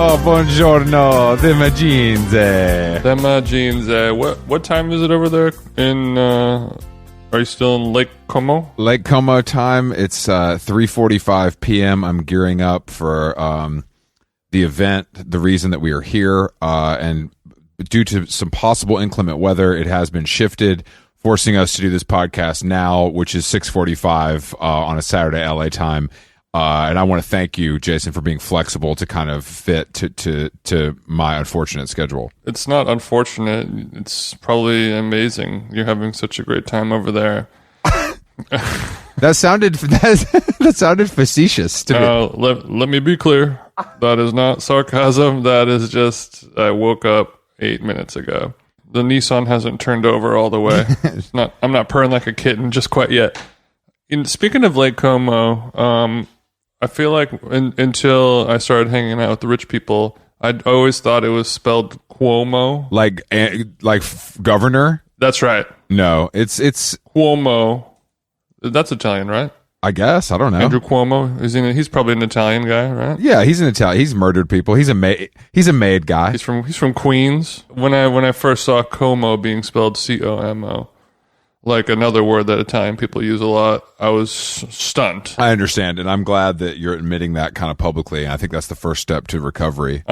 Oh, buongiorno, the jeans. Them jeans. What time is it over there? Are you still in Lake Como? Lake Como time. It's 3:45 p.m. I'm gearing up for the event. The reason that we are here, and due to some possible inclement weather, it has been shifted, forcing us to do this podcast now, which is 6:45 on a Saturday LA time. And I want to thank you, Jason, for being flexible to kind of fit to my unfortunate schedule. It's not unfortunate. It's probably amazing. You're having such a great time over there. That sounded facetious to me. Let me be clear. That is not sarcasm. That is just I woke up 8 minutes ago. The Nissan hasn't turned over all the way. I'm not purring like a kitten just quite yet. Speaking of Lake Como, I feel like until I started hanging out with the rich people, I'd always thought it was spelled Cuomo. Like governor? That's right. No, it's Cuomo. That's Italian, right? I guess. I don't know. Andrew Cuomo. He's probably an Italian guy, right? Yeah, he's an Italian. He's murdered people. He's a made guy. He's from Queens. When I first saw Como being spelled Como, like another word that Italian people use a lot, I was stunned. I understand, and I'm glad that you're admitting that kind of publicly. I think that's the first step to recovery.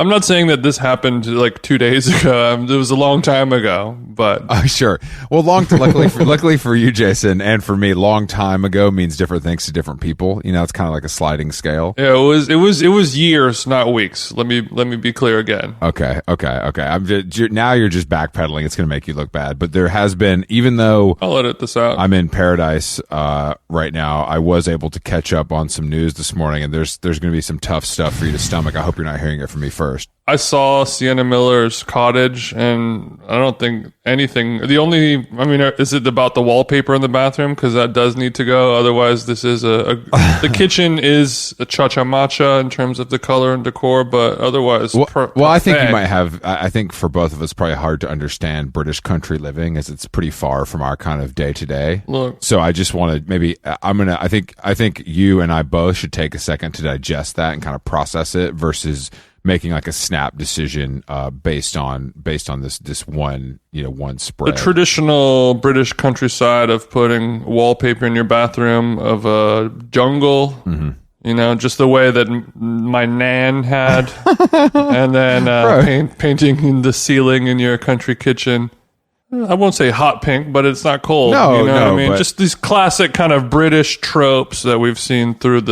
I'm not saying that this happened like 2 days ago. It was a long time ago, but sure. Well, luckily for you, Jason, and for me, long time ago means different things to different people. You know, it's kind of like a sliding scale. Yeah, it was years, not weeks. Let me be clear again. Okay. Now you're just backpedaling. It's going to make you look bad. But there has been, even though I'll edit this out. I'm in paradise right now, I was able to catch up on some news this morning, and there's going to be some tough stuff for you to stomach. I hope you're not hearing it from me first. I saw Sienna Miller's cottage, and I don't think anything. Is it about the wallpaper in the bathroom? Because that does need to go. Otherwise, this is the kitchen is a cha-cha-matcha in terms of the color and decor, but otherwise, I think you might have. I think for both of us, probably hard to understand British country living, as it's pretty far from our kind of day to day. Look, so I just want to I think you and I both should take a second to digest that and kind of process it versus making like a snap decision based on this one spread. The traditional British countryside of putting wallpaper in your bathroom of a jungle, just the way that my nan had, and then painting in the ceiling in your country kitchen. I won't say hot pink, but it's not cold. Just these classic kind of British tropes that we've seen through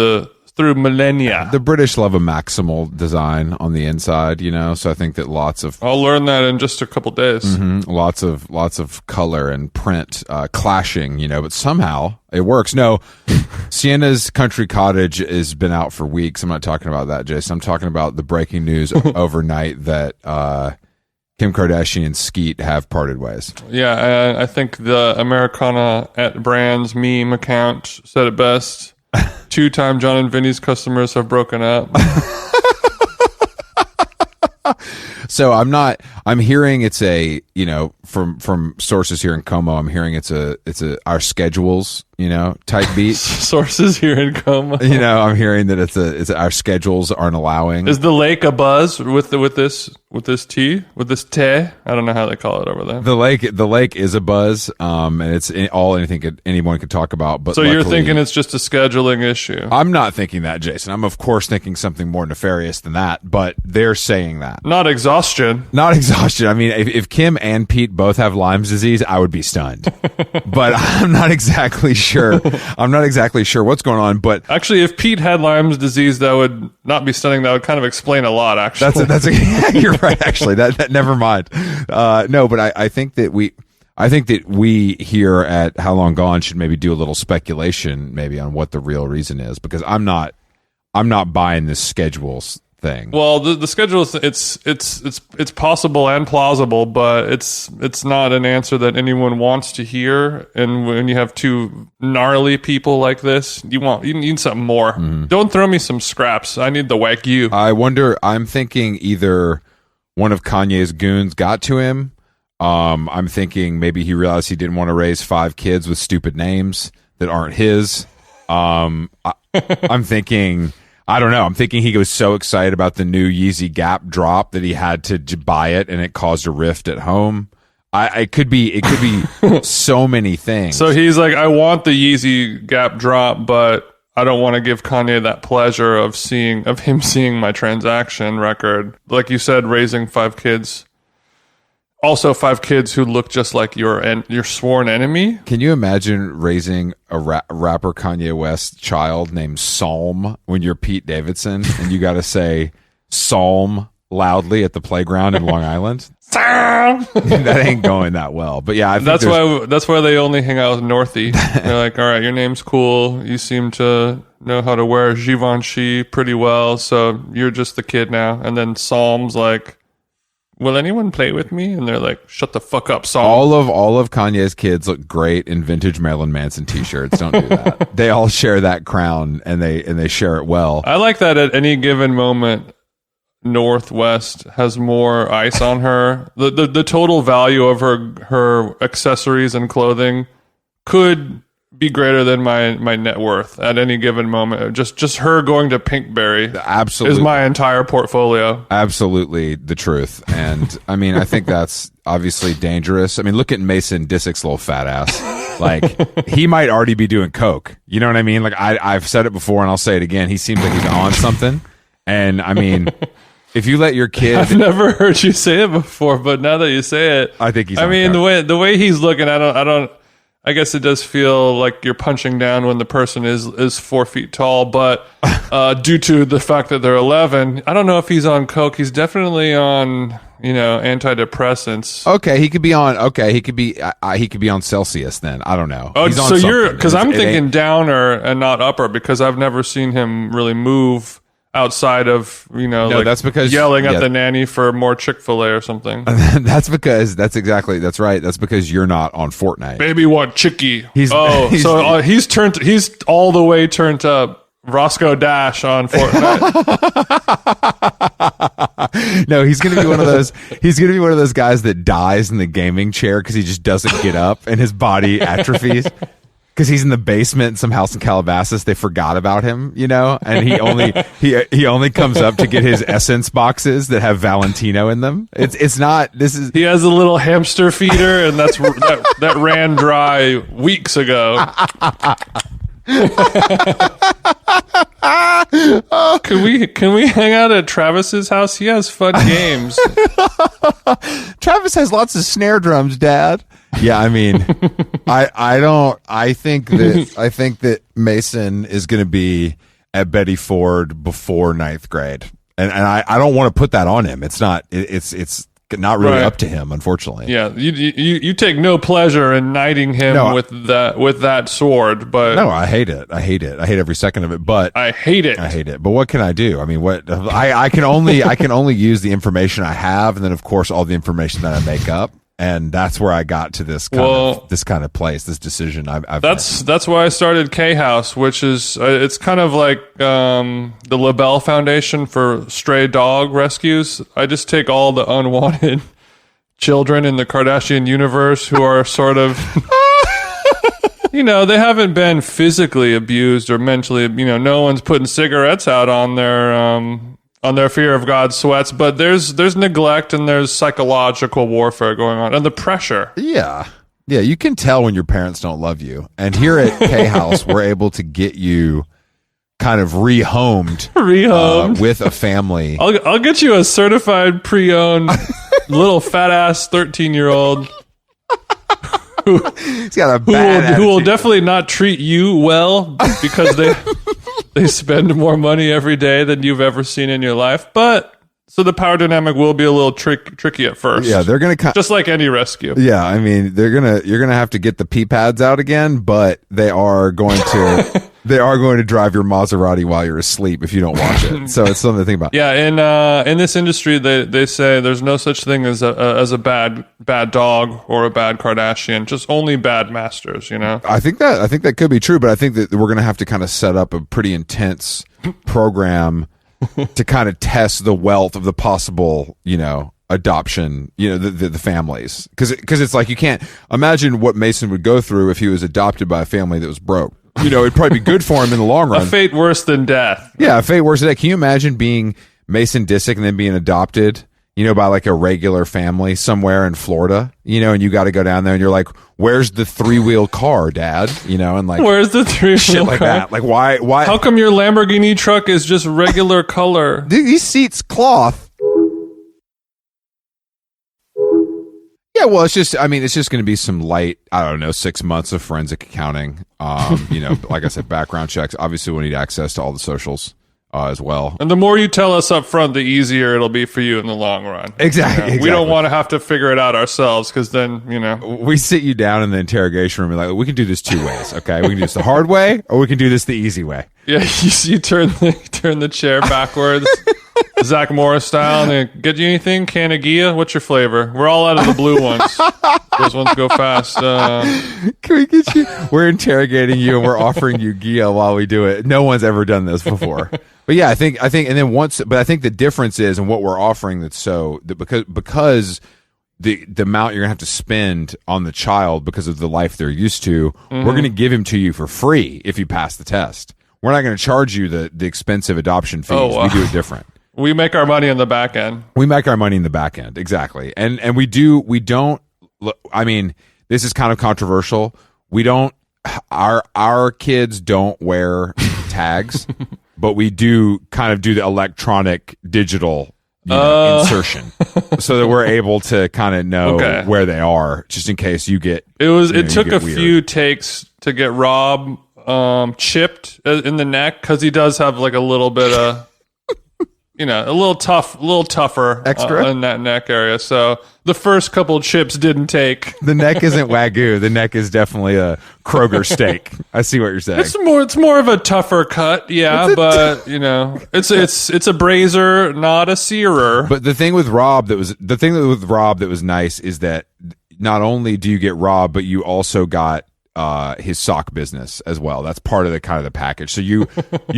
millennia. The British love a maximal design on the inside, so I think that I'll learn that in just a couple days. Lots of color and print clashing, but somehow it works. No, Sienna's country cottage has been out for weeks. I'm not talking about that, Jason. I'm talking about the breaking news overnight that Kim Kardashian and Skete have parted ways. Yeah, I think the Americana at Brands meme account said it best. 2-time John and Vinny's customers have broken up. So I'm hearing it's from sources here in Como, I'm hearing it's our schedules, type beat. Sources here in Como. I'm hearing that it's our schedules aren't allowing. Is the lake a buzz with this tea? With this tea? I don't know how they call it over there. The lake is a buzz, and it's anyone could talk about. But so you're thinking it's just a scheduling issue? I'm not thinking that, Jason. I'm of course thinking something more nefarious than that. But they're saying that. Not exhaustion. I mean, if Kim and Pete both have Lyme's disease, I would be stunned. But I'm not exactly sure. I'm not exactly sure what's going on. But actually, if Pete had Lyme's disease, that would not be stunning. That would kind of explain a lot. Actually, you're right. Actually, that never mind. No, but I think that we here at How Long Gone should maybe do a little speculation, maybe on what the real reason is, because I'm not buying this schedules thing. Well, the schedule is it's possible and plausible, but it's not an answer that anyone wants to hear. And when you have two gnarly people like this, you need something more. Don't throw me some scraps. I need the Wagyu. I'm thinking either one of Kanye's goons got to him. I'm thinking maybe he realized he didn't want to raise 5 kids with stupid names that aren't his. I'm thinking I don't know. I'm thinking he was so excited about the new Yeezy Gap drop that he had to buy it, and it caused a rift at home. It could be so many things. So he's like, I want the Yeezy Gap drop, but I don't want to give Kanye that pleasure of him seeing my transaction record. Like you said, raising 5 kids. Also 5 kids who look just like your sworn enemy. Can you imagine raising a rapper Kanye West child named Psalm when you're Pete Davidson and you got to say Psalm loudly at the playground in Long Island? That ain't going that well. But yeah, I think that's why they only hang out with Northie. They're like, all right, your name's cool. You seem to know how to wear Givenchy pretty well, so you're just the kid now. And then Psalm's like, will anyone play with me? And they're like, shut the fuck up, Psalm. All of Kanye's kids look great in vintage Marilyn Manson t-shirts. Don't do that. They all share that crown, and they share it well. I like that at any given moment, Northwest has more ice on her. The total value of her accessories and clothing could be greater than my net worth at any given moment. Just her going to Pinkberry absolutely is my entire portfolio. Absolutely the truth. And I mean, I think that's obviously dangerous. I mean, look at Mason Disick's little fat ass. Like, he might already be doing coke. You know what I mean? Like, I've said it before and I'll say it again. He seems like he's on something. And I mean, if you let your kid, I've never heard you say it before, but now that you say it, I think he's. I mean, the way he's looking, I guess it does feel like you're punching down when the person is 4 feet tall, but due to the fact that they're 11, I don't know if he's on coke. He's definitely on, antidepressants. Okay, he could be on Celsius then. I don't know. Oh, so because I'm thinking downer and not upper, because I've never seen him really move outside of, that's because yelling at the nanny for more Chick-fil-A or something. That's because that's right. That's because you're not on Fortnite. Baby want chicky. He's all the way turned up Roscoe Dash on Fortnite. No, he's gonna be one of those guys that dies in the gaming chair because he just doesn't get up and his body atrophies. Because he's in the basement in some house in Calabasas, they forgot about him, and he only comes up to get his Essence boxes that have Valentino in them. He has a little hamster feeder, and that ran dry weeks ago. Can we hang out at Travis's house? He has fun games. Travis has lots of snare drums, Dad. Yeah, I mean, I think that Mason is going to be at Betty Ford before 9th grade, and I don't want to put that on him. It's not really up to him, unfortunately. Yeah, you take no pleasure in knighting him with that sword, but no, I hate it. I hate every second of it. But I hate it. But what can I do? I mean, I can only use the information I have, and then of course all the information that I make up. And that's where I got to this kind of place, this decision. That's why I started K House, which is it's kind of like the LaBelle Foundation for stray dog rescues. I just take all the unwanted children in the Kardashian universe who are sort of, they haven't been physically abused or mentally. No one's putting cigarettes out on their fear of God sweats, but there's neglect and there's psychological warfare going on and the pressure. Yeah, you can tell when your parents don't love you. And here at K House, we're able to get you kind of rehomed with a family. I'll get you a certified pre-owned little fat ass 13-year-old who will definitely not treat you well because they spend more money every day than you've ever seen in your life. But so the power dynamic will be a little tricky at first. Yeah, they're gonna just like any rescue. Yeah, I mean you're gonna have to get the pee pads out again, but they are going to drive your Maserati while you're asleep if you don't watch it. So it's something to think about. Yeah, in this industry, they say there's no such thing as a bad dog or a bad Kardashian, just only bad masters. I think that could be true, but I think that we're gonna have to kind of set up a pretty intense program to kind of test the wealth of the possible, adoption, the families, because it's like you can't imagine what Mason would go through if he was adopted by a family that was broke. it'd probably be good for him in the long run. A fate worse than death. Yeah, a fate worse than that. Can you imagine being Mason Disick and then being adopted, by like a regular family somewhere in Florida, and you got to go down there and you're like, where's the 3-wheel car, Dad? And like, where's the 3-wheel shit like car? that. Like, why? How come your Lamborghini truck is just regular color? Dude, these seats cloth. Yeah, well, it's just going to be some light, 6 months of forensic accounting. Like I said, background checks. Obviously, we'll need access to all the socials as well. And the more you tell us up front, the easier it'll be for you in the long run. Exactly. We don't want to have to figure it out ourselves because then, we sit you down in the interrogation room and like, we can do this 2 ways, okay? We can do this the hard way or we can do this the easy way. Yeah, you turn the chair backwards. Zach Morris style, and they get you anything? Can of Gia? What's your flavor? We're all out of the blue ones. Those ones go fast. Can we get you? We're interrogating you and we're offering you Gia while we do it. No one's ever done this before. But yeah, I think, and then but I think the difference is in what we're offering because the amount you're gonna have to spend on the child because of the life they're used to, we're gonna give him to you for free if you pass the test. We're not gonna charge you the expensive adoption fees. Oh, wow. We do it different. We make our money in the back end. We make our money in the back end, exactly. And we don't. This is kind of controversial. We don't. Our kids don't wear tags, but we do kind of do the electronic digital insertion, so that we're able to kind of know where they are, just in case you get. It took a few takes to get Rob chipped in the neck because he does have like a little bit of. A little tougher extra in that neck area. So the first couple chips didn't take. The neck isn't Wagyu. The neck is definitely a Kroger steak. I see what you're saying. It's more of a tougher cut, yeah. But it's a brazier, not a searer. But the thing with Rob that was nice is that not only do you get Rob, but you also got his sock business as well. That's part of the kind of the package. So you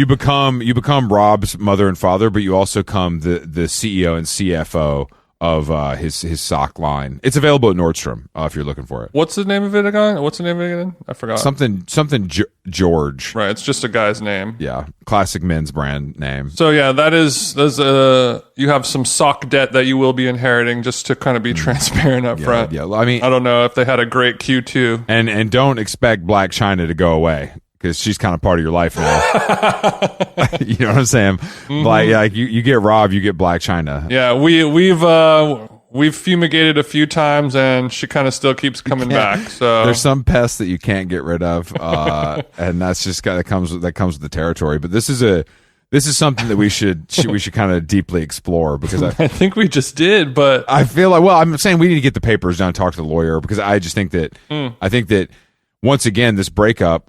become Rob's mother and father, but you also come the CEO and CFO of his sock line. It's available at Nordstrom if you're looking for it. What's the name of it again? I forgot. Something George. Right, it's just a guy's name. Yeah, classic men's brand name. So yeah, there's you have some sock debt that you will be inheriting, just to kind of be transparent up front. Yeah, I don't know if they had a great Q2. And don't expect Black China to go away, because she's kind of part of your life now. You know what I'm saying? Mm-hmm. Like you get Rob, you get Black China. Yeah, we've fumigated a few times, and she kind of still keeps coming back. So there's some pests that you can't get rid of, and that's just that comes with the territory. But this is something that we should kind of deeply explore, because I think we just did. But I feel like, I'm saying we need to get the papers down, talk to the lawyer, because I just think that I think that. Once again, this breakup,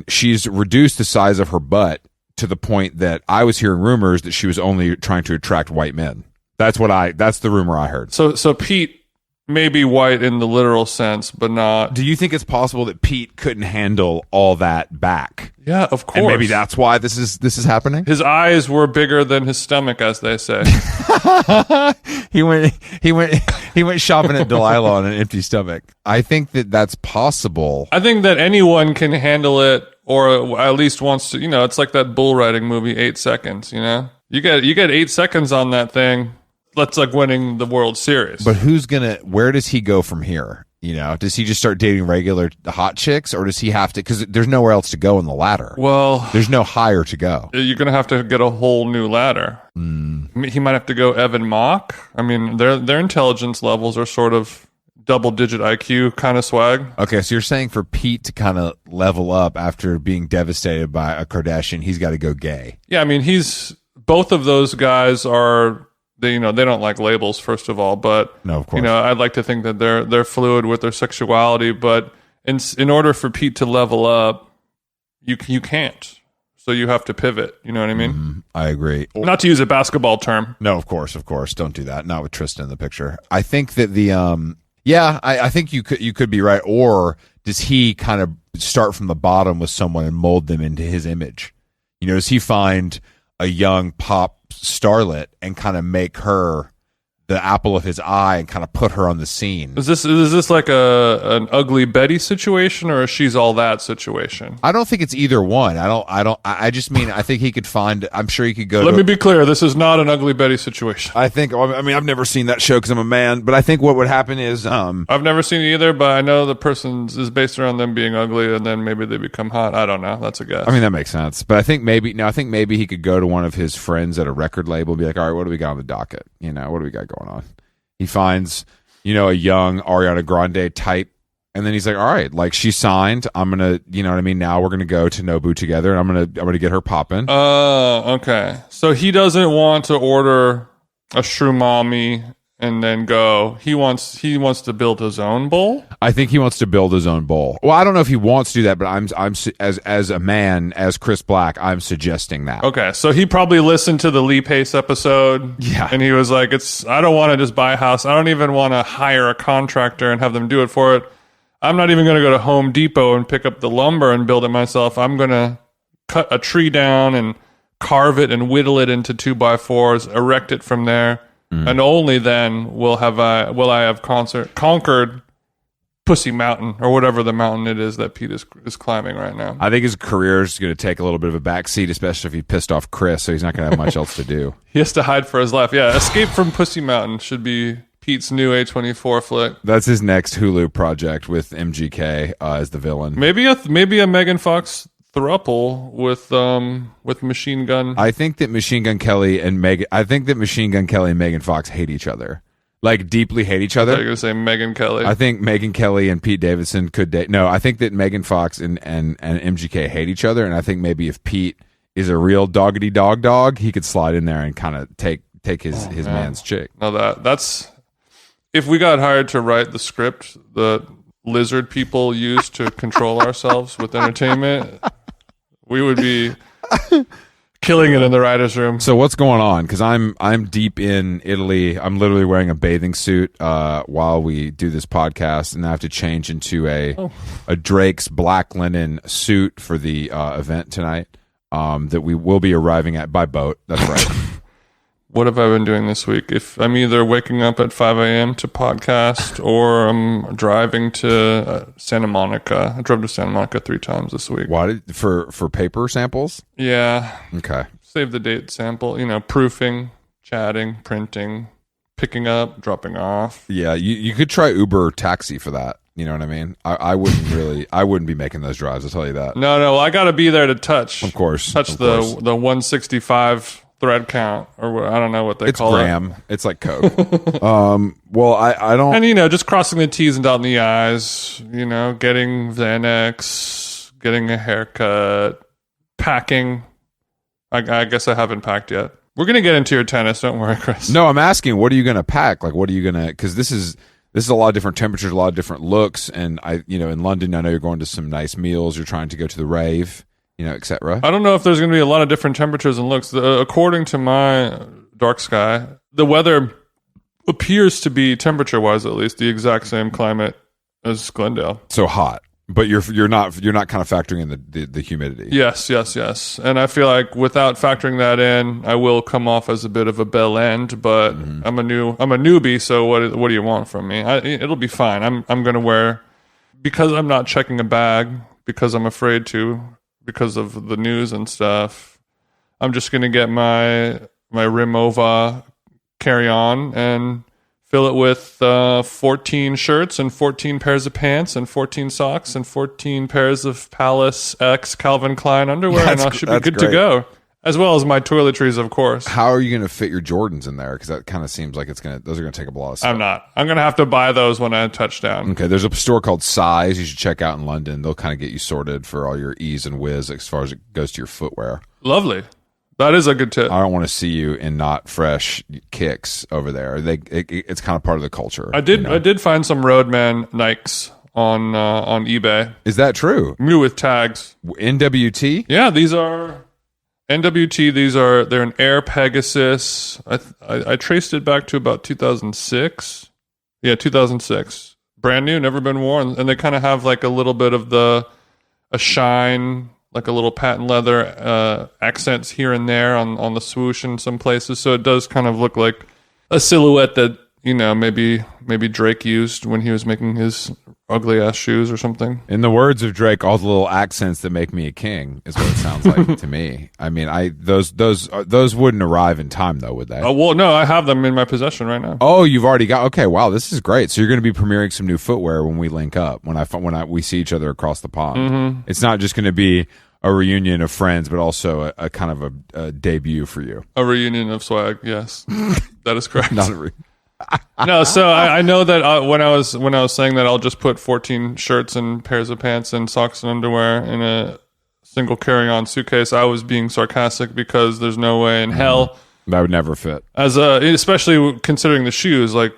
she's reduced the size of her butt to the point that I was hearing rumors that she was only trying to attract white men. That's the rumor I heard. So Pete may be white in the literal sense, but not. Do you think it's possible that Pete couldn't handle all that back? Yeah, of course. And maybe that's why this is happening? His eyes were bigger than his stomach, as they say. He went shopping at Delilah on an empty stomach. I think that's possible. I think that anyone can handle it, or at least wants to. It's like that bull riding movie, 8 Seconds. You get 8 seconds on that thing. That's like winning the World Series. But where does he go from here? Does he just start dating regular hot chicks, or does he have to, because there's nowhere else to go in the ladder? Well, there's no higher to go. You're going to have to get a whole new ladder. He might have to go Evan Mock. Their intelligence levels are sort of double-digit IQ kind of swag. Okay, so you're saying for Pete to kind of level up after being devastated by a Kardashian, he's got to go gay. Yeah, both of those guys are... They don't like labels, first of all, but no, of course. I'd like to think that they're fluid with their sexuality, but in order for Pete to level up, you can't. So you have to pivot. You know what I mean? I agree. Not to use a basketball term. No, of course, don't do that. Not with Tristan in the picture. I think that I think you could be right. Or does he kind of start from the bottom with someone and mold them into his image? Does he find a young pop starlet and kind of make her the apple of his eye and kind of put her on the scene. Is this like an Ugly Betty situation or a She's All That situation? I don't think it's either one. I just mean, I think he could find, I'm sure he could go Let me be clear, this is not an Ugly Betty situation. I think, I mean, I've never seen that show because I'm a man, but I think what would happen is, I've never seen it either, but I know the person is based around them being ugly and then maybe they become hot. I don't know. That's a guess. I mean, that makes sense. But I think maybe he could go to one of his friends at a record label and be like, all right, what do we got on the docket? What do we got going on? He finds, a young Ariana Grande type, and then he's like, all right, like, she's signed. I'm gonna, you know what I mean? Now we're gonna go to Nobu together, and I'm gonna get her popping. Okay. So he doesn't want to order a shroomami and then go. He wants to build his own bowl. I think he wants to build his own bowl. Well, I don't know if he wants to do that, but I'm as a man, as Chris Black, I'm suggesting that. Okay, so he probably listened to the Lee Pace episode. Yeah. And he was like, I don't want to just buy a house. I don't even want to hire a contractor and have them do it for it. I'm not even going to go to Home Depot and pick up the lumber and build it myself. I'm going to cut a tree down and carve it and whittle it into 2x4s, erect it from there. And only then will I have conquered Pussy Mountain, or whatever the mountain it is that Pete is climbing right now. I think his career is going to take a little bit of a backseat, especially if he pissed off Chris, so he's not going to have much else to do. He has to hide for his life. Yeah, Escape from Pussy Mountain should be Pete's new A24 flick. That's his next Hulu project with MGK as the villain. Maybe a Megan Fox throuple with Machine Gun. I think that Machine Gun Kelly and Megan Fox hate each other. Like, deeply hate each other. I thought you were going to say Megan Kelly. I think Megan Kelly and Pete Davidson could date. No, I think that Megan Fox and MGK hate each other, and I think maybe if Pete is a real doggedy dog, he could slide in there and kind of take his man's chick. No, that's if we got hired to write the script the lizard people use to control ourselves with entertainment, we would be killing it in the writer's room. So what's going on? Because I'm deep in Italy. I'm literally wearing a bathing suit while we do this podcast, and I have to change into a Drake's black linen suit for the event tonight that we will be arriving at by boat. That's right. What have I been doing this week? If I'm either waking up at 5 a.m. to podcast or I'm driving to Santa Monica. I drove to Santa Monica 3 times this week. Why for paper samples? Yeah. Okay. Save the date sample. Proofing, chatting, printing, picking up, dropping off. Yeah, you could try Uber taxi for that. You know what I mean? I wouldn't be making those drives, I'll tell you that. No, well, I got to be there to touch. Of course. Touch the 165 thread count, or I don't know what they call gram. It's like Coke. Well, I don't. And just crossing the T's and dotting the I's. Getting Xanax, getting a haircut, packing. I guess I haven't packed yet. We're gonna get into your tennis. Don't worry, Chris. No, I'm asking. What are you gonna pack? Like, what are you gonna? Because this is a lot of different temperatures, a lot of different looks, and in London, I know you're going to some nice meals. You're trying to go to the rave. Etc. I don't know if there's going to be a lot of different temperatures and looks. According to my dark sky, the weather appears to be, temperature-wise at least, the exact same climate as Glendale. So hot, but you're not kind of factoring in the humidity. Yes. And I feel like without factoring that in, I will come off as a bit of a bell end. But I'm a newbie, so what do you want from me? It'll be fine. I'm going to wear, because I'm not checking a bag because I'm afraid to. Because of the news and stuff, I'm just going to get my Rimowa carry-on and fill it with 14 shirts and 14 pairs of pants and 14 socks and 14 pairs of Palace X Calvin Klein underwear, and I should be good to go. As well as my toiletries, of course. How are you going to fit your Jordans in there? Because that kind of seems like those are going to take up a lot of stuff. I'm not. I'm going to have to buy those when I touch down. Okay, there's a store called Size you should check out in London. They'll kind of get you sorted for all your ease and whiz as far as it goes to your footwear. Lovely. That is a good tip. I don't want to see you in not fresh kicks over there. It's kind of part of the culture. I did find some Roadman Nikes on eBay. Is that true? New with tags. NWT? Yeah, these are NWT. They're an Air Pegasus. I traced it back to about 2006. Yeah, 2006. Brand new, never been worn, and they kind of have like a little bit of a shine, like a little patent leather accents here and there on the swoosh in some places. So it does kind of look like a silhouette that maybe Drake used when he was making his ugly ass shoes or something. In the words of Drake, all the little accents that make me a king is what it sounds like to me. I mean, those wouldn't arrive in time though, would they? Oh well, no, I have them in my possession right now. Oh, you've already got. Okay, wow, this is great. So you're going to be premiering some new footwear when we link up when we see each other across the pond. Mm-hmm. It's not just going to be a reunion of friends, but also a kind of a debut for you. A reunion of swag, yes, that is correct. Not a No, so I know that when I was saying that I'll just put 14 shirts and pairs of pants and socks and underwear in a single carry-on suitcase, I was being sarcastic because there's no way in hell that would never fit. Especially considering the shoes, like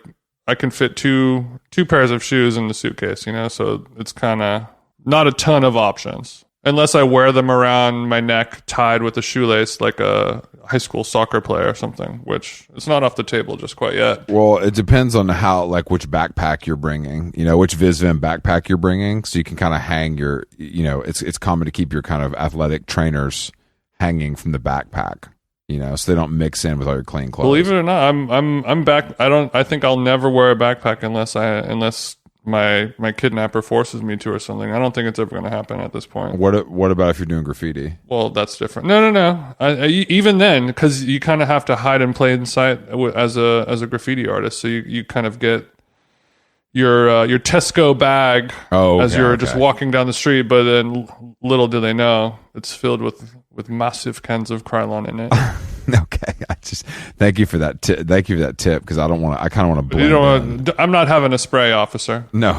I can fit two pairs of shoes in the suitcase, so it's kind of not a ton of options. Unless I wear them around my neck tied with a shoelace like a high school soccer player or something, which it's not off the table just quite yet. Well, it depends on which backpack you're bringing, which Visvim backpack you're bringing. So you can kind of hang your, it's common to keep your kind of athletic trainers hanging from the backpack, so they don't mix in with all your clean clothes. Believe it or not, I'm back. I think I'll never wear a backpack unless my kidnapper forces me to or something. I don't think it's ever going to happen at this point. What about if you're doing graffiti? Well, that's different. No. Even then, because you kind of have to hide in plain sight as a graffiti artist. So you kind of get your Tesco bag you're just walking down the street. But then little do they know it's filled with massive cans of Krylon in it. Okay, thank you for that. Thank you for that tip because I kind of want to blend. I'm not having a spray, officer. No,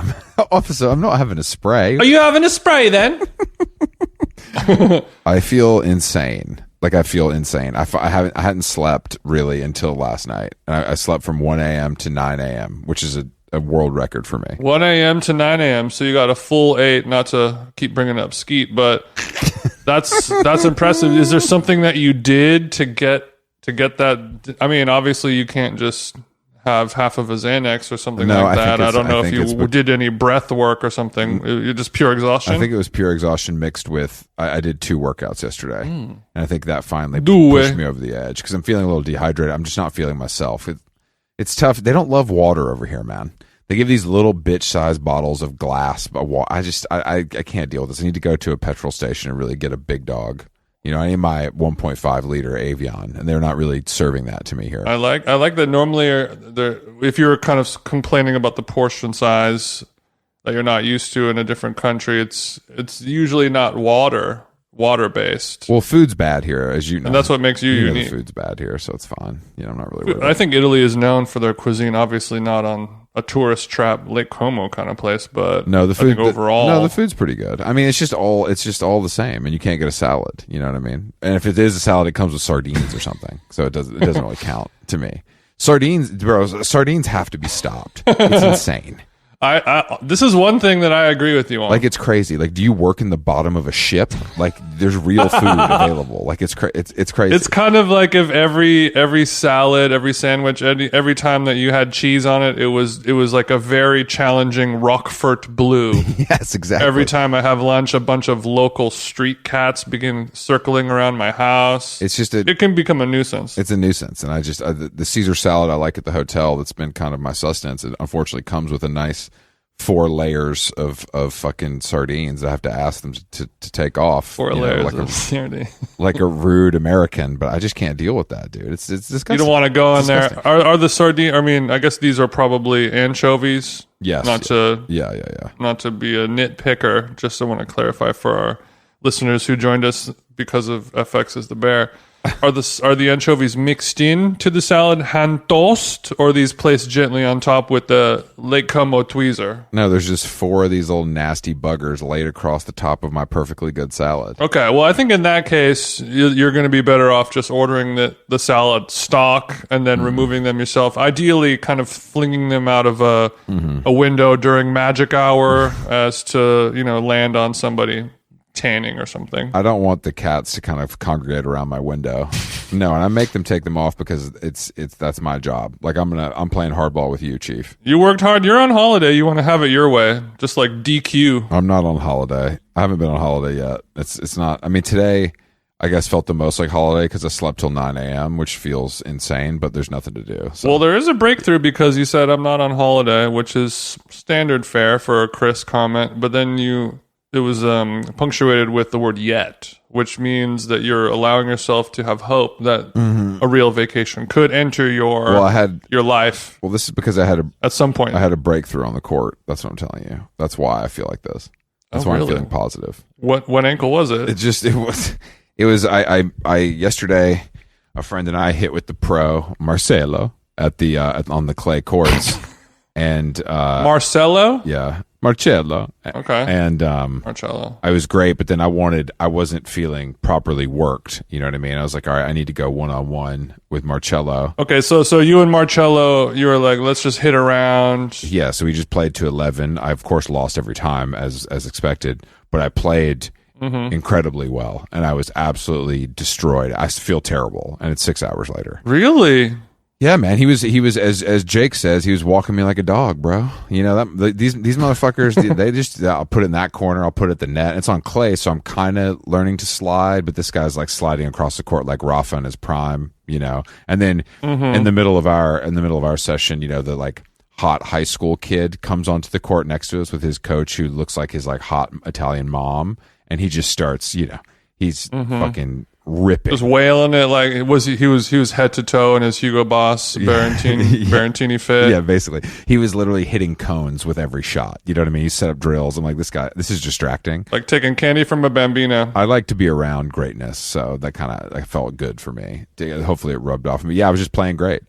officer, I'm not having a spray. Are you having a spray then? I feel insane. I hadn't slept really until last night. I slept from 1 a.m. to 9 a.m., which is a world record for me. 1 a.m. to 9 a.m. So you got a full 8. Not to keep bringing up Skete, but that's impressive. Is there something that you did to get that? I mean, obviously you can't just have half of a Xanax or something like that. I don't know if you did any breath work or something. You're just pure exhaustion. I think it was pure exhaustion mixed with I did 2 workouts yesterday, and I think that finally pushed me over the edge because I'm feeling a little dehydrated. I'm just not feeling myself. It's tough. They don't love water over here, man. They give these little bitch-sized bottles of glass. I can't deal with this. I need to go to a petrol station and really get a big dog. I need my 1.5 liter Avion, and they're not really serving that to me here. I like that normally if you're kind of complaining about the portion size that you're not used to in a different country, it's usually not water based. Well, food's bad here, as you know. And that's what makes you unique. The food's bad here, so it's fine. I'm not really worried I think Italy is known for their cuisine, obviously not on a tourist trap Lake Como kind of place, but no, the food overall, the food's pretty good. I mean, it's just all the same, and you can't get a salad. You know what I mean? And if it is a salad, it comes with sardines or something, so it doesn't really count to me. Sardines have to be stopped. It's insane. This is one thing that I agree with you on. It's crazy. Do you work in the bottom of a ship? There's real food available. It's crazy. It's kind of like if every salad, every sandwich, every time that you had cheese on it, it was like a very challenging Roquefort blue. Yes, exactly. Every time I have lunch, a bunch of local street cats begin circling around my house. It can become a nuisance. It's a nuisance, and the Caesar salad I like at the hotel that's been kind of my sustenance. It unfortunately comes with a nice 4 layers of fucking sardines. I have to ask them to take off. 4 layers of sardines. Like a rude American, but I just can't deal with that, dude. It's disgusting. You don't want to go in there. Are the sardines? I mean, I guess these are probably anchovies. Yes. Not to be a nitpicker. Just I want to clarify for our listeners who joined us because of FX is the Bear. Are the anchovies mixed in to the salad, hand tossed, or are these placed gently on top with the Lake Como tweezer? No, there's just 4 of these little nasty buggers laid across the top of my perfectly good salad. Okay, well, I think in that case, you're going to be better off just ordering the salad stock and then removing them yourself. Ideally, kind of flinging them out of a window during magic hour as to land on somebody tanning or something. I don't want the cats to kind of congregate around my window. No, and I make them take them off because that's my job. I'm playing hardball with you, Chief. You worked hard. You're on holiday. You want to have it your way, just like DQ. I'm not on holiday. I haven't been on holiday yet. It's not. I mean, today I guess felt the most like holiday because I slept till 9 a.m., which feels insane, but there's nothing to do. So. Well, there is a breakthrough because you said I'm not on holiday, which is standard fare for a Chris comment, but then it was punctuated with the word yet, which means that you're allowing yourself to have hope that a real vacation could enter your life. Well, this is because I had at some point. I had a breakthrough on the court. That's what I'm telling you. That's why I feel like this. That's why I'm feeling positive. What ankle was it? It was I yesterday, a friend and I hit with the pro Marcelo at the on the clay courts, and Marcelo, Marcello, okay, and Marcello. I was great, but then I wasn't feeling properly worked. You know what I mean? I was like, all right, I need to go 1-on-1 with Marcello. Okay, so you and Marcello, you were like, let's just hit around. Yeah, so we just played to 11. I of course lost every time as expected, but I played. Incredibly well, and I was absolutely destroyed. I feel terrible, and it's 6 hours later. Really? Yeah, man. He was as Jake says, he was walking me like a dog, bro. You know that these motherfuckers, they just I'll put it in that corner, I'll put it at the net. It's on clay, so I'm kind of learning to slide, but this guy's like sliding across the court like Rafa in his prime, you know. And then in the middle of our session, you know, the like hot high school kid comes onto the court next to us with his coach who looks like his like hot Italian mom. And he just starts, you know, he's fucking ripping, just wailing it like he was head to toe in his Hugo Boss Barantini fit. Yeah, basically, he was literally hitting cones with every shot. You know what I mean? He set up drills. I'm like, this is distracting. Like taking candy from a bambino. I like to be around greatness, so that kind of felt good for me. Hopefully, it rubbed off on me. Yeah, I was just playing great.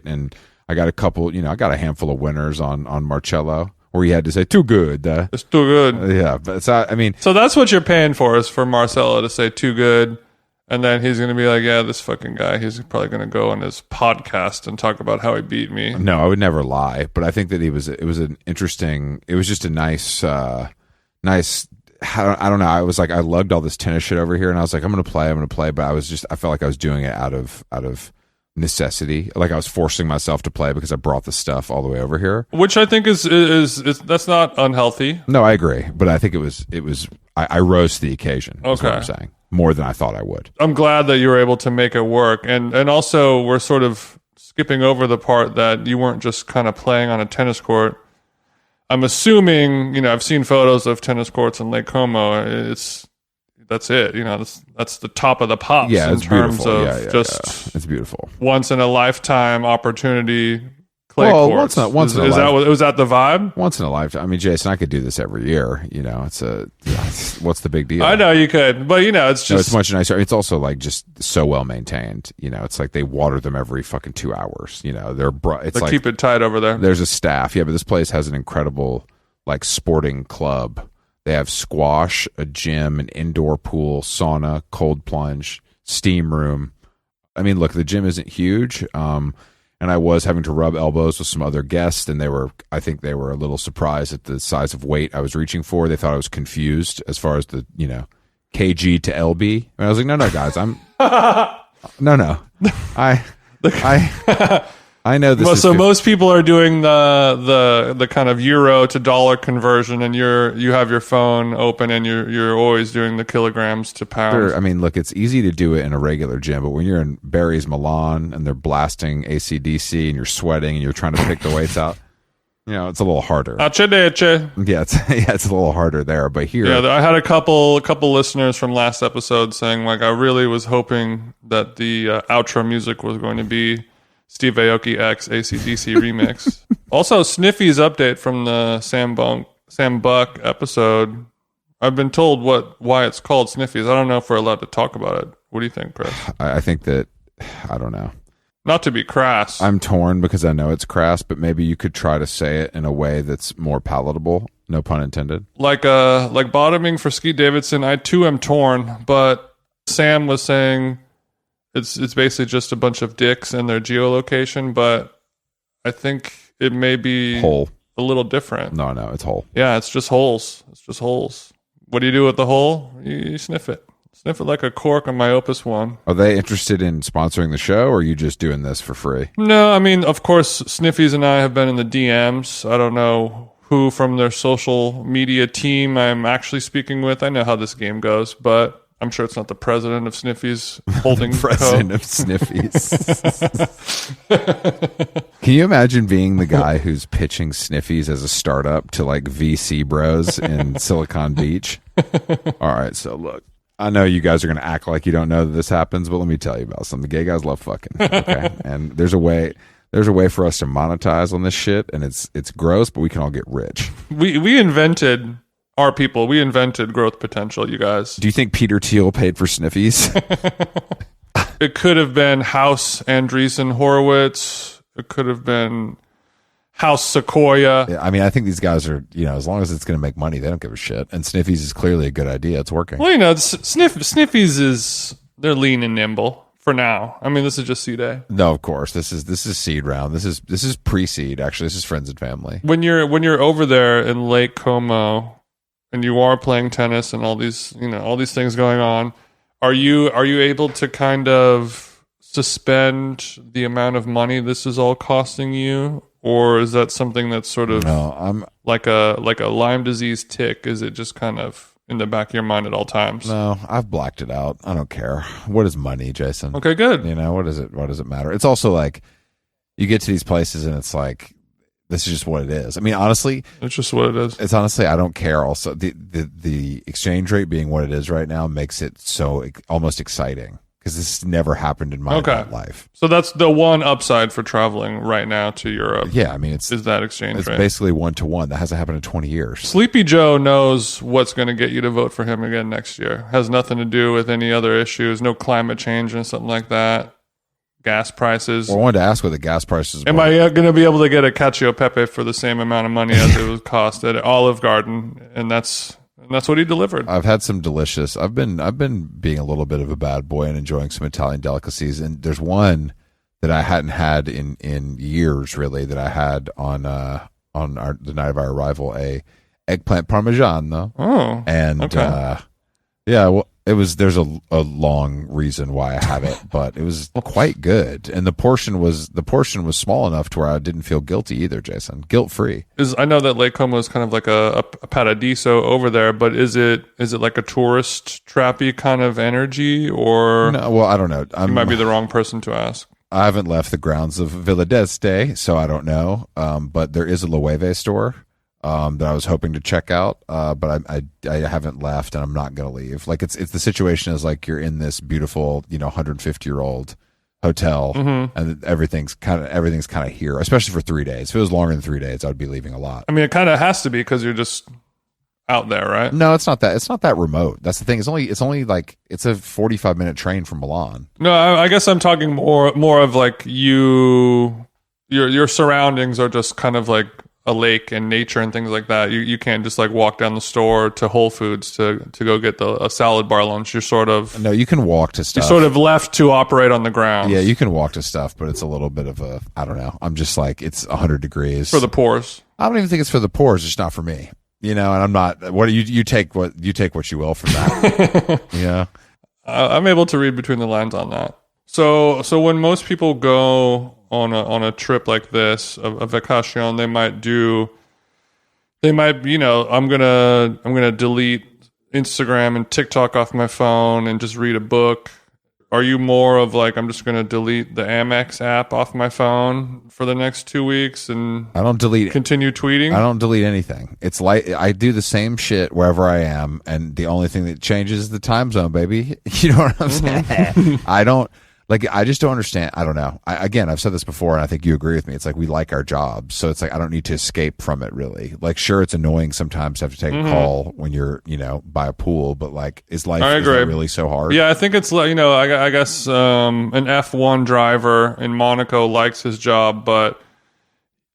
And I got I got a handful of winners on Marcello. Where he had to say too good. It's too good. Yeah, but it's not, I mean, so that's what you're paying for is for Marcelo to say too good, and then he's going to be like, yeah, this fucking guy. He's probably going to go on his podcast and talk about how he beat me. No, I would never lie, but I think that it was just a nice. I don't know. I was like, I lugged all this tennis shit over here, and I was like, I'm going to play, but I felt like I was doing it out of necessity, like I was forcing myself to play because I brought the stuff all the way over here, which I think is that's not unhealthy. No, I agree, but I think it was I rose to the occasion. Okay, is what I'm saying, more than I thought I would. I'm glad that you were able to make it work, and also we're sort of skipping over the part that you weren't just kind of playing on a tennis court. I'm assuming, you know, I've seen photos of tennis courts in Lake Como. That's it. You know, that's the top of the pops in terms of it's beautiful. Once in a lifetime opportunity clay courts. Once in a lifetime. Was that the vibe? Once in a lifetime. I mean, Jason, I could do this every year. You know, what's the big deal? I know you could, but you know, it's much nicer. It's also like just so well maintained. You know, it's like they water them every fucking 2 hours. You know, they keep it tight over there. There's a staff. Yeah, but this place has an incredible like sporting club. They have squash, a gym, an indoor pool, sauna, cold plunge, steam room. I mean, look, the gym isn't huge, and I was having to rub elbows with some other guests, and I think they were a little surprised at the size of weight I was reaching for. They thought I was confused as far as the, you know, kg to lb. And I was like, no, guys, I know this. So most people are doing the kind of euro to dollar conversion, and you have your phone open, and you're always doing the kilograms to pounds. Sure. I mean, look, it's easy to do it in a regular gym, but when you're in Barry's Milan and they're blasting AC/DC and you're sweating and you're trying to pick the weights out, you know, it's a little harder. Yeah, it's a little harder there. But here, yeah, I had a couple listeners from last episode saying like, I really was hoping that the outro music was going to be Steve Aoki X AC/DC remix. Also, Sniffy's update from the Sam Buck episode. I've been told why it's called Sniffy's. I don't know if we're allowed to talk about it. What do you think, Chris? I think that, I don't know. Not to be crass. I'm torn because I know it's crass, but maybe you could try to say it in a way that's more palatable. No pun intended. Like bottoming for Skete Davidson, I too am torn, but Sam was saying it's basically just a bunch of dicks and their geolocation, but I think it may be hole. A little different. No, it's hole. Yeah, it's just holes. What do you do with the hole? You sniff it. Sniff it like a cork on my Opus One. Are they interested in sponsoring the show, or are you just doing this for free? No, I mean, of course, Sniffies and I have been in the DMs. I don't know who from their social media team I'm actually speaking with. I know how this game goes, but I'm sure it's not the president of Sniffies holding President of Sniffies. Can you imagine being the guy who's pitching Sniffies as a startup to like VC bros in Silicon Beach? All right, so look, I know you guys are going to act like you don't know that this happens, but let me tell you about something. Gay guys love fucking. Okay, and there's a way for us to monetize on this shit, and it's gross, but we can all get rich. We invented our people. We invented growth potential, you guys. Do you think Peter Thiel paid for Sniffies? It could have been House Andreessen Horowitz. It could have been House Sequoia. Yeah, I mean, I think these guys are, as long as it's going to make money, they don't give a shit. And Sniffies is clearly a good idea. It's working. Well, Sniffies they're lean and nimble for now. I mean, this is just seed A. No, of course. This is seed round. This is pre-seed. Actually, this is friends and family. When you're over there in Lake Como, and you are playing tennis and all these things going on, are you able to kind of suspend the amount of money this is all costing you, or is that something that's sort of like a Lyme disease tick? Is it just kind of in the back of your mind at all times? No, I've blacked it out. I don't care. What is money, Jason? Okay, good. What does it matter? It's also like you get to these places and it's like, this is just what it is. I mean, honestly, it's just what it is. It's honestly, I don't care. Also, the exchange rate being what it is right now makes it so almost exciting, because this never happened in my life. So that's the one upside for traveling right now to Europe. Yeah, I mean, is that exchange rate. It's basically 1-to-1. That hasn't happened in 20 years. Sleepy Joe knows what's going to get you to vote for him again next year. Has nothing to do with any other issues. No climate change or something like that. Gas prices. Well, I wanted to ask what the gas prices were. Am I going to be able to get a cacio pepe for the same amount of money as it would cost at Olive Garden? And that's what he delivered. I've had some delicious. I've been being a little bit of a bad boy and enjoying some Italian delicacies. And there's one that I hadn't had in years, really, that I had on the night of our arrival, a eggplant parmigiano. Oh, and okay. Well, there's a long reason why I have it, but it was quite good. And the portion was small enough to where I didn't feel guilty either, Jason. Guilt free. I know that Lake Como is kind of like a paradiso over there, but is it like a tourist trappy kind of energy, or no? Well, I don't know. You might be the wrong person to ask. I haven't left the grounds of Villa d'Este, so I don't know. But there is a Loewe store that I was hoping to check out, but I haven't left, and I'm not going to leave. Like it's the situation is like you're in this beautiful 150-year-old hotel, and everything's kind of here, especially for 3 days. If it was longer than 3 days, I would be leaving a lot. I mean, it kind of has to be, because you're just out there, right? No, it's not that. It's not that remote. That's the thing. It's only like it's a 45-minute train from Milan. No, I guess I'm talking more of like your surroundings are just kind of like a lake and nature and things like that. You can't just like walk down the store to Whole Foods to go get a salad bar lunch. You're sort of... No, you can walk to stuff. You're sort of left to operate on the ground. Yeah, you can walk to stuff, but it's a little bit of a... I don't know. I'm just like, it's 100 degrees. For the poors. I don't even think it's for the poors. It's just not for me. And I'm not... What you take what you will from that. Yeah. I'm able to read between the lines on that. So when most people go on a trip like this, a vacation, they might I'm gonna delete Instagram and TikTok off my phone and just read a book. Are you more of like, I'm just gonna delete the Amex app off my phone for the next 2 weeks and I don't delete continue tweeting? I don't delete anything. It's like I do the same shit wherever I am, and the only thing that changes is the time zone, baby. You know what I'm saying? I just don't understand. I don't know. I've said this before, and I think you agree with me. It's like we like our jobs, so it's like I don't need to escape from it, really. Like, sure, it's annoying sometimes to have to take a call when you're, by a pool, but like, is life really so hard? Yeah, I think it's like, I guess an F1 driver in Monaco likes his job, but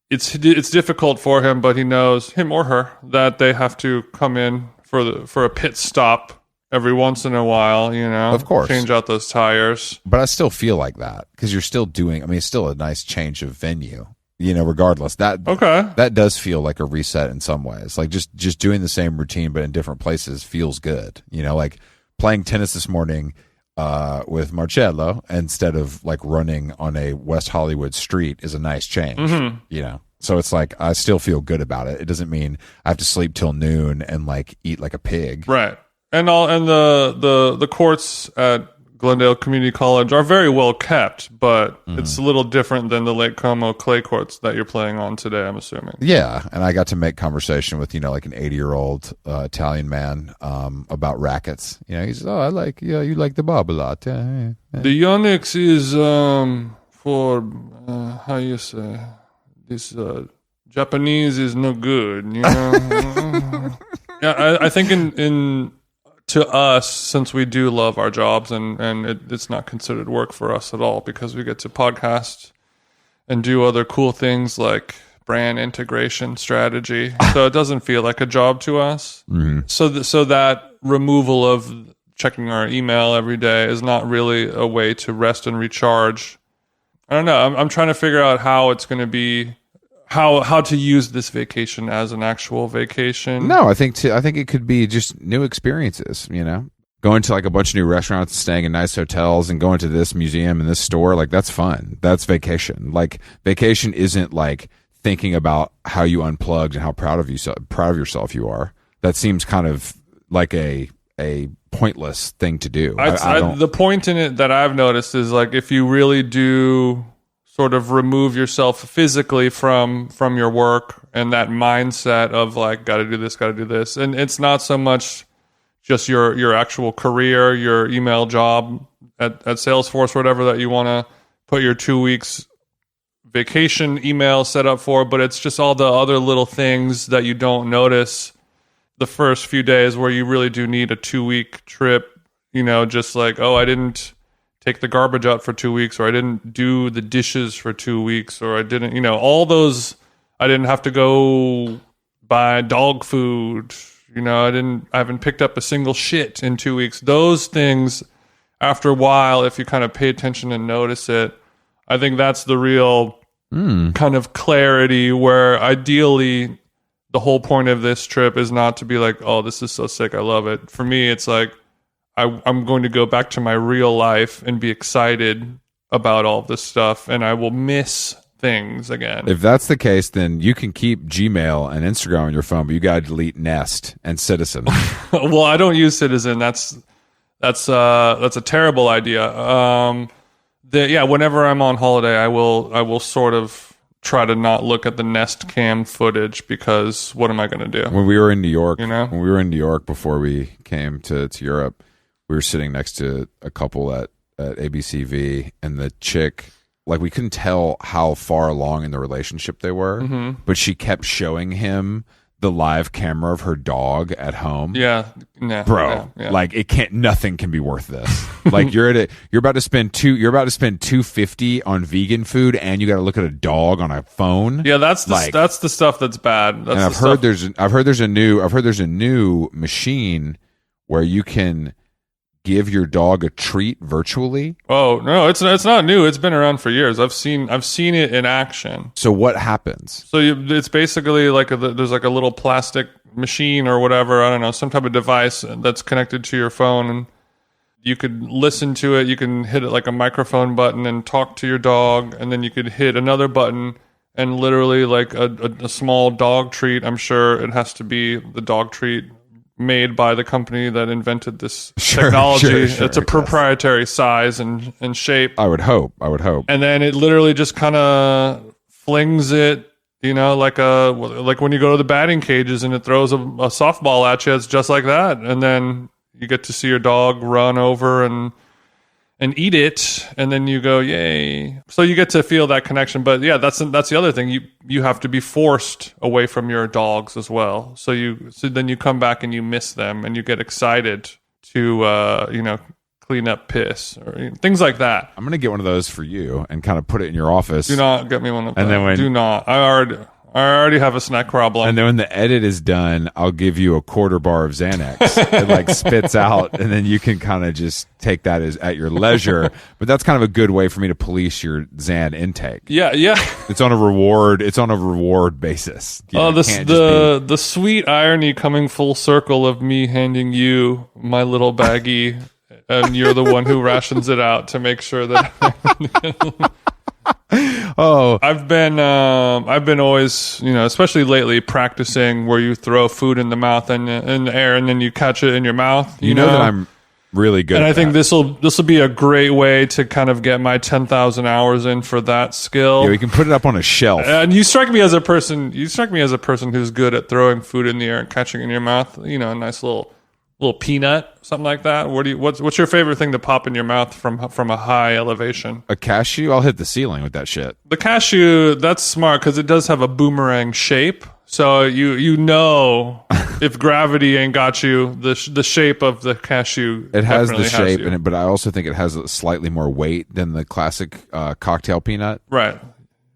it's difficult for him. But he knows, him or her, that they have to come in for a pit stop every once in a while, Of course. Change out those tires. But I still feel like that, because you're still doing, it's still a nice change of venue, regardless. That does feel like a reset in some ways. Like just doing the same routine, but in different places feels good. Like playing tennis this morning with Marcello instead of like running on a West Hollywood street is a nice change, So it's like, I still feel good about it. It doesn't mean I have to sleep till noon and like eat like a pig. Right. And the courts at Glendale Community College are very well kept, but it's a little different than the Lake Como clay courts that you're playing on today, I'm assuming. Yeah, and I got to make conversation with, like an 80-year-old Italian man about rackets. He says, "Oh, you like the bob a lot." Yeah. The Yonex is for how you say this Japanese is no good. Yeah, I think in to us, since we do love our jobs and it's not considered work for us at all because we get to podcast and do other cool things like brand integration strategy. So it doesn't feel like a job to us. Mm-hmm. So that removal of checking our email every day is not really a way to rest and recharge. I don't know. I'm trying to figure out how it's going to be, how to use this vacation as an actual vacation. No, I think it could be just new experiences, going to like a bunch of new restaurants, staying in nice hotels, and going to this museum and this store. Like, that's fun. That's vacation. Like, vacation isn't like thinking about how you unplugged and how proud of yourself you are. That seems kind of like a pointless thing to do. The point in it that I've noticed is like if you really do sort of remove yourself physically from your work and that mindset of like gotta do this, and it's not so much just your actual career, your email job at Salesforce, whatever that you want to put your 2 weeks vacation email set up for, but it's just all the other little things that you don't notice the first few days where you really do need a 2-week trip, just like, oh, I didn't take the garbage out for 2 weeks, or I didn't do the dishes for 2 weeks, or I didn't, all those, I didn't have to go buy dog food, I haven't picked up a single shit in 2 weeks. Those things, after a while, if you kind of pay attention and notice it, I think that's the real kind of clarity where ideally the whole point of this trip is not to be like, oh, this is so sick, I love it. For me, it's like, I'm going to go back to my real life and be excited about all this stuff, and I will miss things again. If that's the case, then you can keep Gmail and Instagram on your phone, but you got to delete Nest and Citizen. Well, I don't use Citizen. That's a terrible idea. Whenever I'm on holiday, I will sort of try to not look at the Nest Cam footage because what am I going to do? When we were in New York, before we came to Europe, we were sitting next to a couple at ABCV, and the chick, like, we couldn't tell how far along in the relationship they were, but she kept showing him the live camera of her dog at home. Yeah, bro. Yeah. Like, nothing can be worth this. Like, you're about to spend $250 on vegan food, and you got to look at a dog on a phone. Yeah, that's the stuff that's bad. I've heard there's a new machine where you can give your dog a treat virtually. Oh no, it's not new. It's been around for years. I've seen it in action. So what happens? So it's basically like there's like a little plastic machine or whatever. I don't know, some type of device that's connected to your phone, and you could listen to it. You can hit it like a microphone button and talk to your dog, and then you could hit another button and literally like a small dog treat. I'm sure it has to be the dog treat made by the company that invented this technology. Sure, it's a proprietary size and shape. I would hope. And then it literally just kind of flings it, like when you go to the batting cages and it throws a softball at you. It's just like that. And then you get to see your dog run over and eat it, and then you go, yay. So you get to feel that connection. But yeah, that's the other thing. You have to be forced away from your dogs as well. So then you come back and you miss them, and you get excited to clean up piss or things like that. I'm gonna get one of those for you and kind of put it in your office. Do not get me one of those. And then do not. I already have a snack problem. And then when the edit is done, I'll give you a quarter bar of Xanax. It like spits out, and then you can kind of just take that as at your leisure. But that's kind of a good way for me to police your Xan intake. Yeah. It's on a reward basis. The sweet irony coming full circle of me handing you my little baggie, and you're the one who rations it out to make sure that Oh, I've been always, especially lately, practicing where you throw food in the mouth and in the air, and then you catch it in your mouth. You know that I'm really good. And at I think that. this will be a great way to kind of get my 10,000 hours in for that skill. Yeah, we can put it up on a shelf. And you strike me as a person who's good at throwing food in the air and catching it in your mouth. A nice little peanut, something like that. What's your favorite thing to pop in your mouth from a high elevation? A cashew? I'll hit the ceiling with that shit. The cashew, that's smart because it does have a boomerang shape. So you know if gravity ain't got you, the shape of the cashew. It has the definitely shape you. in it, but I also think it has slightly more weight than the classic cocktail peanut. Right.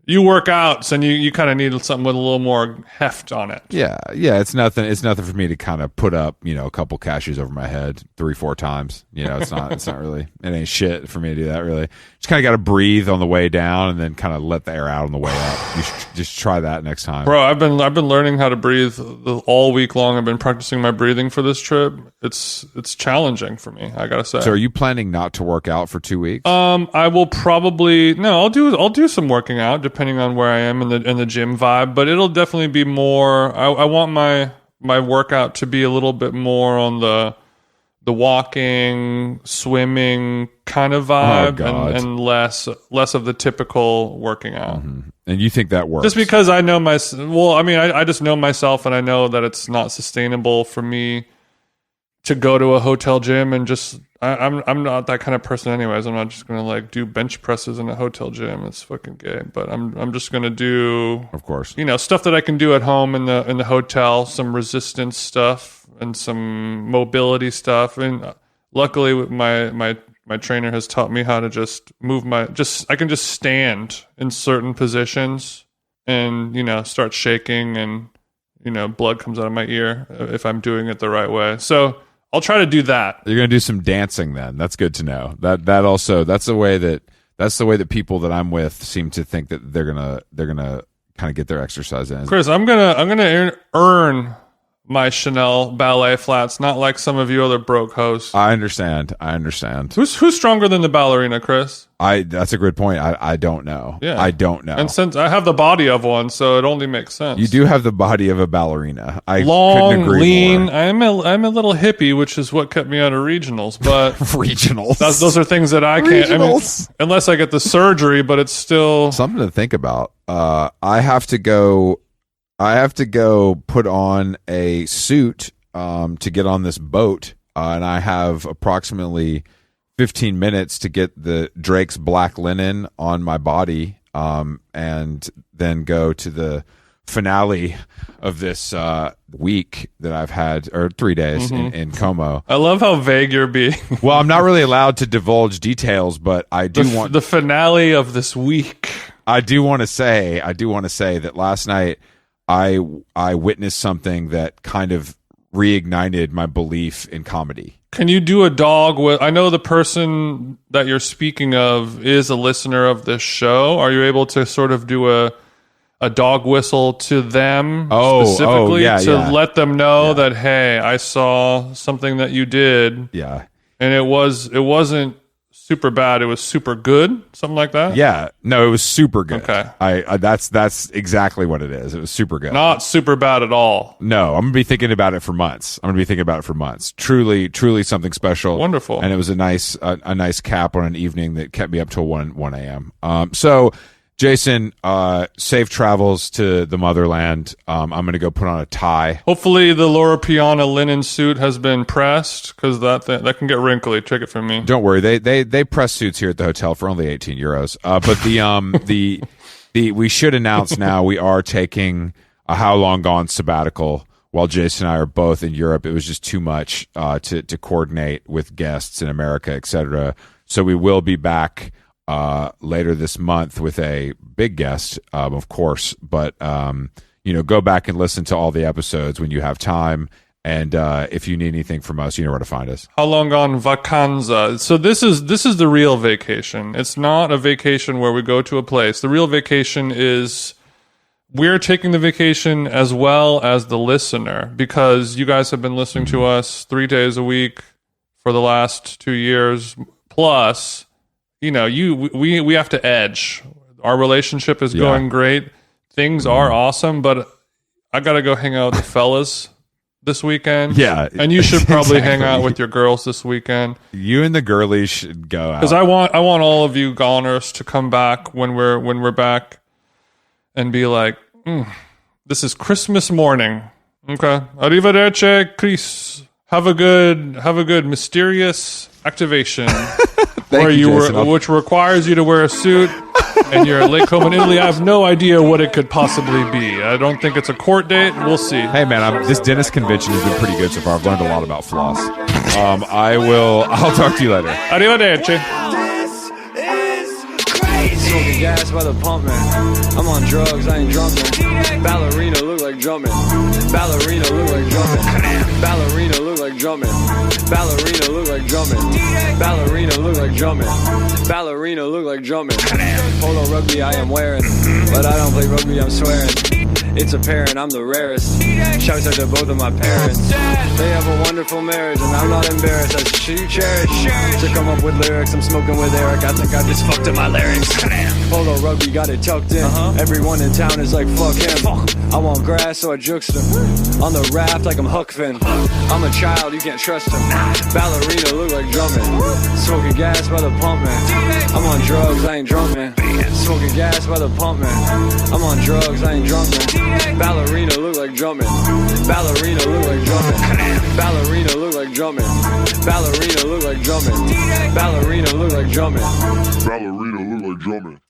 You work out, so you kind of need something with a little more heft on it. Yeah. It's nothing. It's nothing for me to kind of put up, a couple cashews over my head 3-4 times. It's not. It's not really. It ain't shit for me to do that. Really, just kind of got to breathe on the way down and then kind of let the air out on the way up. You should just try that next time, bro. I've been learning how to breathe all week long. I've been practicing my breathing for this trip. It's challenging for me, I gotta say. So, are you planning not to work out for 2 weeks? I will probably no. I'll do some working out depending on where I am in the gym vibe, but it'll definitely be more. I want my workout to be a little bit more on the walking, swimming kind of vibe, and less of the typical working out. Mm-hmm. And you think that works? Just because I know I just know myself, and I know that it's not sustainable for me to go to a hotel gym and just. I'm not that kind of person anyways. I'm not just gonna do bench presses in a hotel gym. It's fucking gay. But I'm just gonna do, of course, stuff that I can do at home in the hotel, some resistance stuff and some mobility stuff. And luckily, my trainer has taught me how to just move I can just stand in certain positions and start shaking and blood comes out of my ear if I'm doing it the right way. So. I'll try to do that. You're going to do some dancing then. That's good to know. That's the way that people that I'm with seem to think that they're going to kind of get their exercise in. Chris, I'm going to earn my Chanel ballet flats, not like some of you other broke hosts. I understand. Who's stronger than the ballerina, Chris? That's a good point. I don't know. Yeah. I don't know. And since I have the body of one, so it only makes sense. You do have the body of a ballerina. I long, couldn't agree lean. more. I'm a little hippie, which is what kept me out of regionals. But regionals. Those are things that I can't. Regionals. Unless I get the surgery, but it's still something to think about. I have to go put on a suit to get on this boat, and I have approximately 15 minutes to get the Drake's black linen on my body, and then go to the finale of this week that I've had, or 3 days in Como. I love how vague you're being. Well, I'm not really allowed to divulge details, but I do want the finale of this week. I do want to say that last night I witnessed something that kind of reignited my belief in comedy. Can you do a dog with? I know the person that you're speaking of is a listener of this show. Are you able to sort of do a dog whistle to them specifically to let them know that, hey, I saw something that you did. Yeah. And it wasn't super bad, it was super good, something like that? Yeah. No, it was super good. Okay. I that's exactly what it is. It was super good. Not super bad at all. No, I'm going to be thinking about it for months. Truly something special. Wonderful. And it was a nice cap on an evening that kept me up till 1 a.m. So Jason, safe travels to the motherland. I'm going to go put on a tie. Hopefully the Laura Piana linen suit has been pressed, because that can get wrinkly. Check it from me. Don't worry. They press suits here at the hotel for only 18 euros. But we should announce now we are taking a How Long Gone sabbatical while Jason and I are both in Europe. It was just too much to coordinate with guests in America, etc. So we will be back later this month with a big guest, of course, but go back and listen to all the episodes when you have time, and if you need anything from us, you know where to find us. How Long Gone Vacanza. So this is the real vacation. It's not a vacation where we go to a place. The real vacation is we're taking the vacation as well as the listener, because you guys have been listening to us 3 days a week for the last 2 years plus. We have to edge. our relationship is going great. Things are awesome, but I gotta go hang out with the fellas this weekend. Yeah, and you should probably hang out with your girls this weekend. You and the girlies should go out Because I want all of you goners to come back when we're back and be like, this is Christmas morning. Okay, arrivederci, Chris. Have a good mysterious activation which requires you to wear a suit. And you're at Lake Como in Italy. I have no idea what it could possibly be. I don't think it's a court date. We'll see. Hey man, this dentist convention has been pretty good so far. I've learned a lot about floss. I'll talk to you later. Arrivederci. Smoking gas by the pump, man. I'm on drugs, I ain't drunk, man. Ballerina look like drumming. Ballerina look like drumming. Ballerina look like drumming. Ballerina look like drumming. Ballerina look like drumming. Ballerina look like drumming. Polo rugby I am wearing, but I don't play rugby, I'm swearing. It's apparent I'm the rarest. Shouts out to both of my parents. They have a wonderful marriage and I'm not embarrassed. I cherish to come up with lyrics. I'm smoking with Eric. I think I just fucked up my larynx. Polo rugby got it tucked in. Everyone in town is like fuck him. I want grass so I jukes him. On the raft like I'm Huck Finn. I'm a child, you can't trust him. Ballerina look like drumming. Smoking gas by the pump, man. I'm on drugs, I ain't drunk, man. Smoking gas by the pump, man. I'm on drugs, I ain't drunk, man. Ballerina look like drumming. Ballerina look like drumming. Ballerina look like drumming. Ballerina look like drumming. Ballerina look like drumming. Ballerina look like drumming.